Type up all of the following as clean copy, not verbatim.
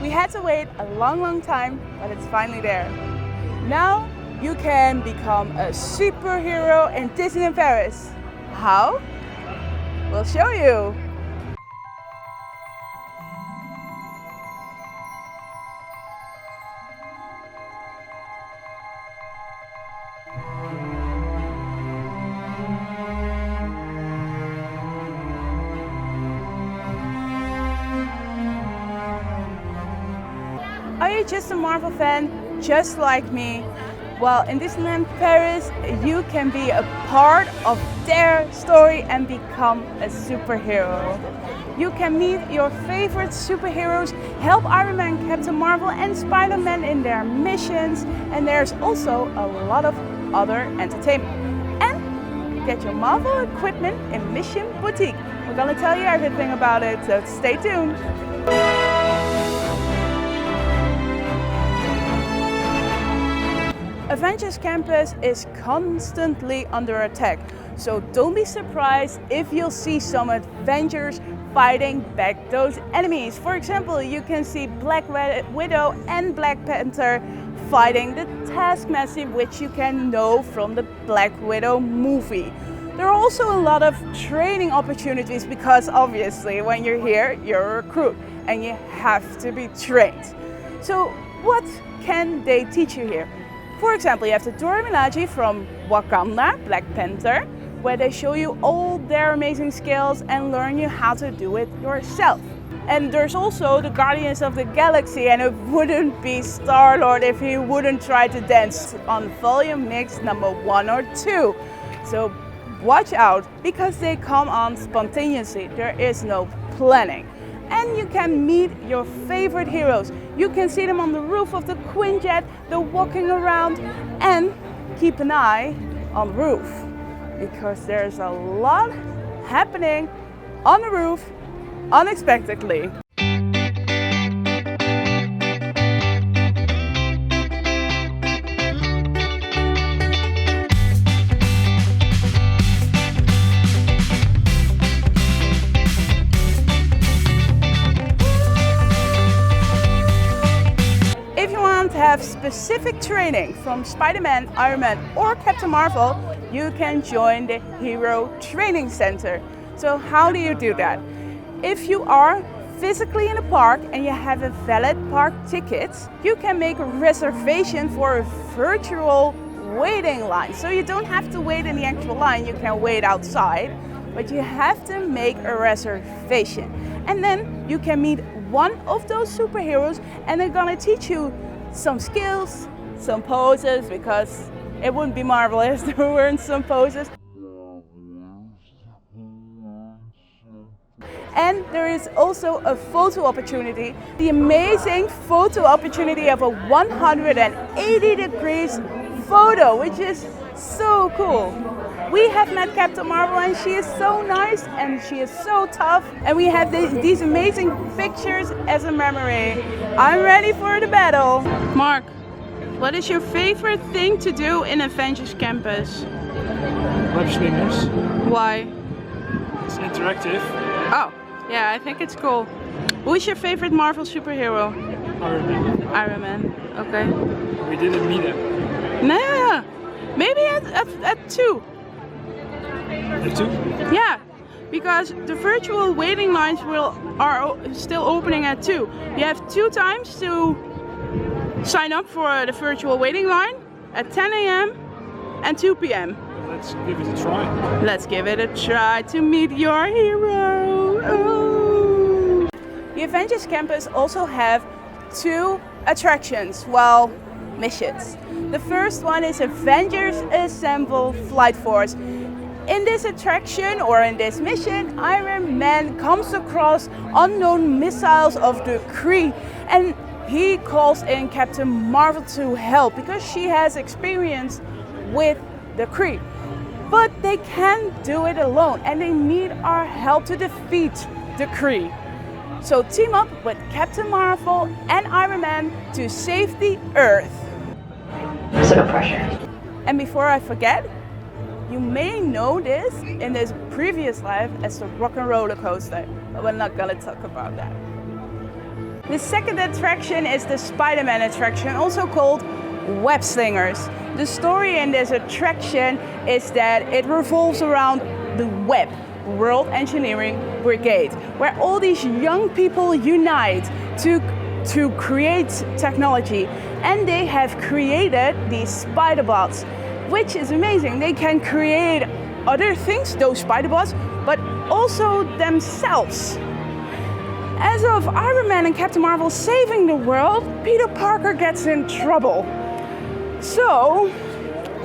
We had to wait a long time, but it's finally there. Now you can become a superhero in Disneyland Paris. How? We'll show you. Are you just a Marvel fan, just like me? Well, in Disneyland Paris, you can be a part of their story and become a superhero. You can meet your favorite superheroes, help Iron Man, Captain Marvel and SpiderMan in their missions, and there's also a lot of other entertainment. And get your Marvel equipment in Mission Boutique. We're gonna tell you everything about it, so stay tuned. Avengers Campus is constantly under attack, so don't be surprised if you'll see some Avengers fighting back those enemies. For example, you can see Black Widow and Black Panther fighting the Taskmaster, which you can know from the Black Widow movie. There are also a lot of training opportunities because obviously when you're here, you're a recruit and you have to be trained. So what can they teach you here? For example, you have the Dora Milaje from Wakanda, Black Panther, where they show you all their amazing skills and learn you how to do it yourself. And there's also the Guardians of the Galaxy, and it wouldn't be Star-Lord if he wouldn't try to dance on volume mix number 1 or 2. So watch out, because they come on spontaneously. There is no planning. And you can meet your favorite heroes. You can see them on the roof of the Quinjet, they're walking around, and keep an eye on the roof because there's a lot happening on the roof unexpectedly. To have specific training from Spider-Man, Iron Man or Captain Marvel, you can join the Hero Training Center. So how do you do that? If you are physically in the park and you have a valid park ticket, you can make a reservation for a virtual waiting line. So you don't have to wait in the actual line, you can wait outside, but you have to make a reservation. And then you can meet one of those superheroes and they're gonna teach you some skills, some poses, because it wouldn't be marvelous if there weren't some poses. And there is also a photo opportunity, the amazing photo opportunity of a 180 degrees photo, which is so cool. We have met Captain Marvel and she is so nice and she is so tough, and we have these amazing pictures as a memory. I'm ready for the battle. Mark, what is your favorite thing to do in Avengers Campus? Web slingers. Why? It's interactive. Oh, yeah, I think it's cool. Who's your favorite Marvel superhero? Iron Man. Iron Man, okay. We didn't meet him. Nah, maybe at 2. At 2? Yeah, because the virtual waiting lines are still opening at 2. You have 2 times to sign up for the virtual waiting line, at 10 a.m. and 2 p.m. Let's give it a try. Let's give it a try to meet your hero. Oh. The Avengers Campus also have 2 attractions, well, missions. The first one is Avengers Assemble Flight Force. In this attraction, or in this mission, Iron Man comes across unknown missiles of the Kree, and he calls in Captain Marvel to help because she has experience with the Kree. But they can't do it alone and they need our help to defeat the Kree. So team up with Captain Marvel and Iron Man to save the Earth. So no pressure. And before I forget, you may know this in this previous life as the rock and roller coaster, but we're not gonna talk about that. The second attraction is the SpiderMan attraction, also called Web Slingers. The story in this attraction is that it revolves around the web, World Engineering Brigade, where all these young people unite to create technology, and they have created these spider bots, which is amazing. They can create other things, those spider bots, but also themselves. As of Iron Man and Captain Marvel saving the world, Peter Parker gets in trouble. So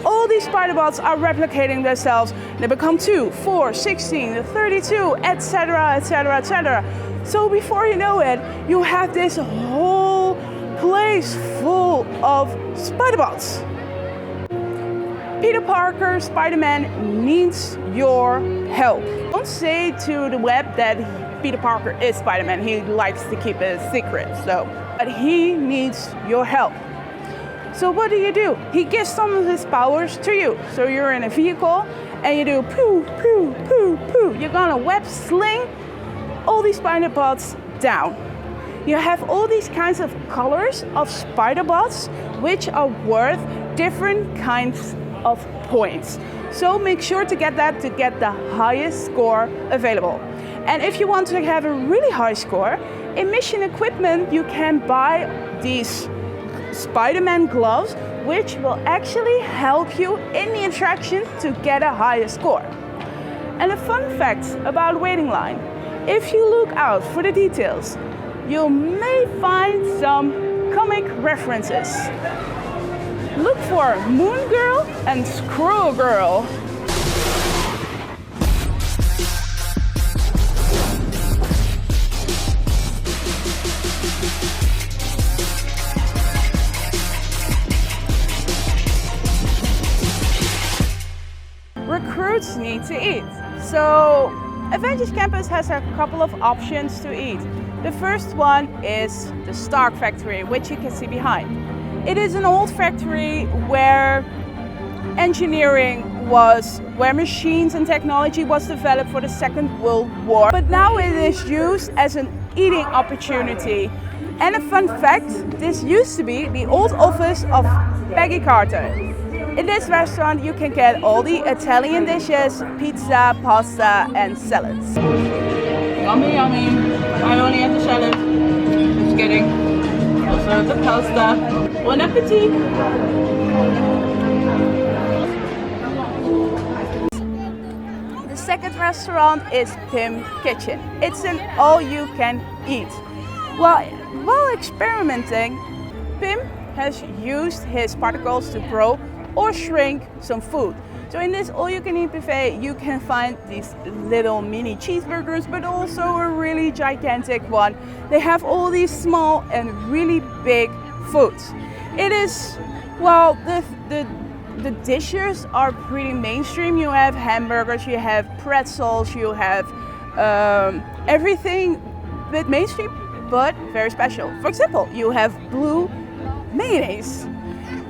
all these spider bots are replicating themselves. They become 2, 4, 16, 32, etc, etc, etc. So before you know it, you have this whole place full of spider bots. Peter Parker, Spider-Man needs your help. Don't say to the web that Peter Parker is Spider-Man. He likes to keep it a secret, but he needs your help. So what do? He gives some of his powers to you. So you're in a vehicle and you do poo, poo, poo, poo. You're gonna web sling all these spider bots down. You have all these kinds of colors of spider bots which are worth different kinds of points. So make sure to get that to get the highest score available. And if you want to have a really high score, in mission equipment you can buy these Spider-Man gloves, which will actually help you in the attraction to get a higher score. And a fun fact about waiting line: if you look out for the details, you may find some comic references. Look for Moon Girl and Squirrel Girl. Recruits need to eat. So Avengers Campus has a couple of options to eat. The first one is the Stark Factory, which you can see behind. It is an old factory where where machines and technology was developed for the Second World War. But now it is used as an eating opportunity. And a fun fact, this used to be the old office of Peggy Carter. In this restaurant you can get all the Italian dishes, pizza, pasta and salads. Yummy, yummy. I only have the salad. Just kidding. Also the pasta. Bon appetit! The second restaurant is Pim Kitchen. It's an all-you-can-eat. While experimenting, Pim has used his particles to grow or shrink some food. So in this all-you-can-eat buffet, you can find these little mini cheeseburgers, but also a really gigantic one. They have all these small and really big foods. It is, well, the dishes are pretty mainstream. You have hamburgers, you have pretzels, you have everything bit mainstream, but very special. For example, you have blue mayonnaise.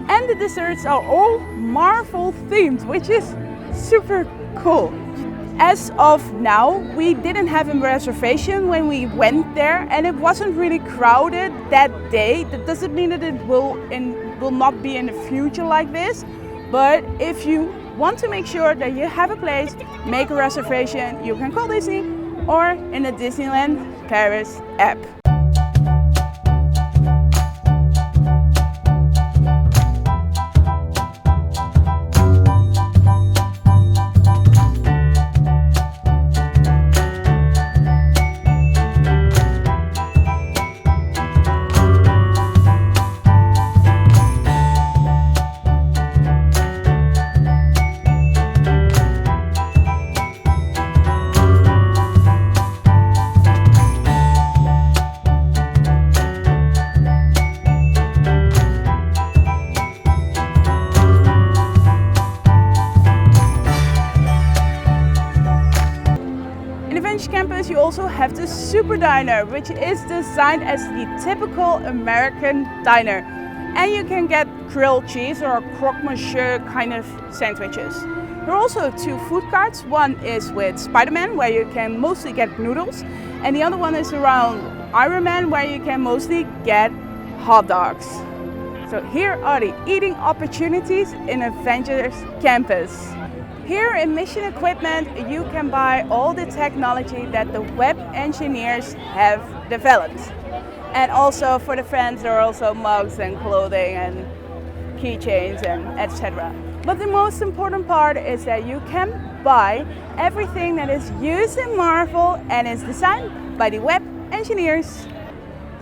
And the desserts are all Marvel themed, which is super cool. As of now, we didn't have a reservation when we went there, and it wasn't really crowded that day. That doesn't mean that it will not be in the future like this. But if you want to make sure that you have a place, make a reservation. You can call Disney or in the Disneyland Paris app. Campus, you also have the Super Diner, which is designed as the typical American diner. And you can get grilled cheese or croque monsieur kind of sandwiches. There are also 2 food carts. One is with Spider-Man, where you can mostly get noodles, and the other one is around Iron Man, where you can mostly get hot dogs. So here are the eating opportunities in Avengers Campus. Here in Mission Equipment, you can buy all the technology that the web engineers have developed. And also for the fans, there are also mugs and clothing and keychains and etc. But the most important part is that you can buy everything that is used in Marvel and is designed by the web engineers,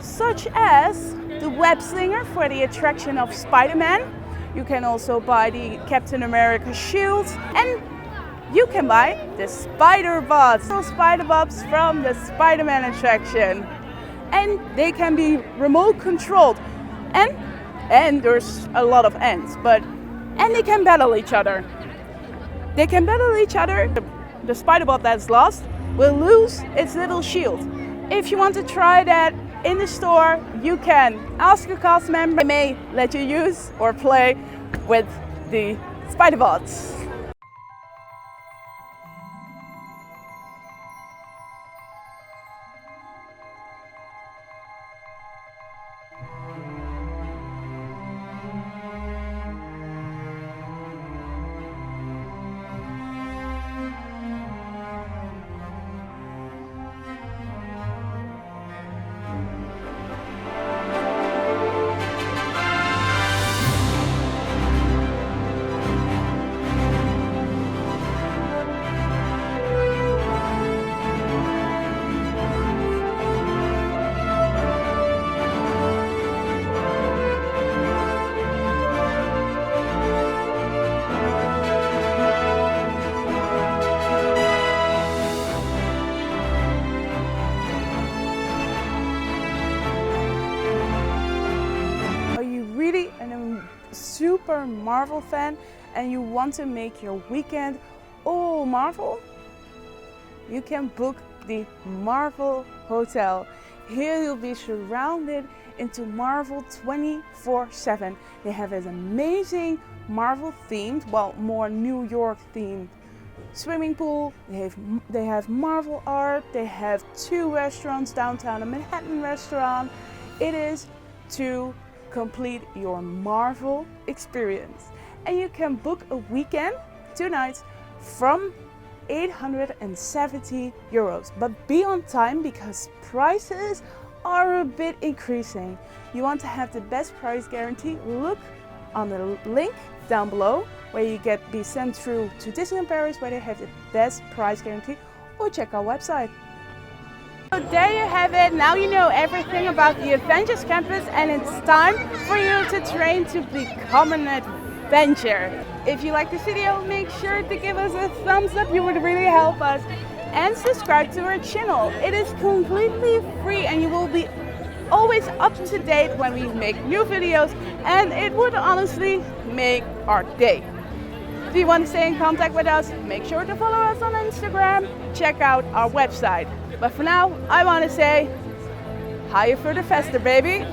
such as the web slinger for the attraction of SpiderMan. You can also buy the Captain America shields, and you can buy the spider bots, spider bots from the Spider-Man attraction. And they can be remote controlled, and there's a lot of ends, and they can battle each other. They can battle each other. The spider bot that's lost will lose its little shield. If you want to try that in the store, you can ask a cast member. They may let you use or play with the spider bots. Super Marvel fan and you want to make your weekend all Marvel? You can book the Marvel Hotel. Here you'll be surrounded into Marvel 24/7. They have this amazing Marvel themed, well, more New York themed swimming pool. They have Marvel art. They have 2 restaurants downtown, a Manhattan restaurant. It is to complete your Marvel experience. And you can book a weekend, 2 nights, from 870 euros. But be on time because prices are a bit increasing. You want to have the best price guarantee? Look on the link down below where you be sent through to Disneyland Paris where they have the best price guarantee, or check our website. So there you have it. Now you know everything about the Avengers Campus, and it's time for you to train to become an Avenger. If you like this video, make sure to give us a thumbs up. You would really help us. And subscribe to our channel. It is completely free and you will be always up to date when we make new videos, and it would honestly make our day. If you want to stay in contact with us, make sure to follow us on Instagram. Check out our website. But for now, I want to say, higher for the faster, baby.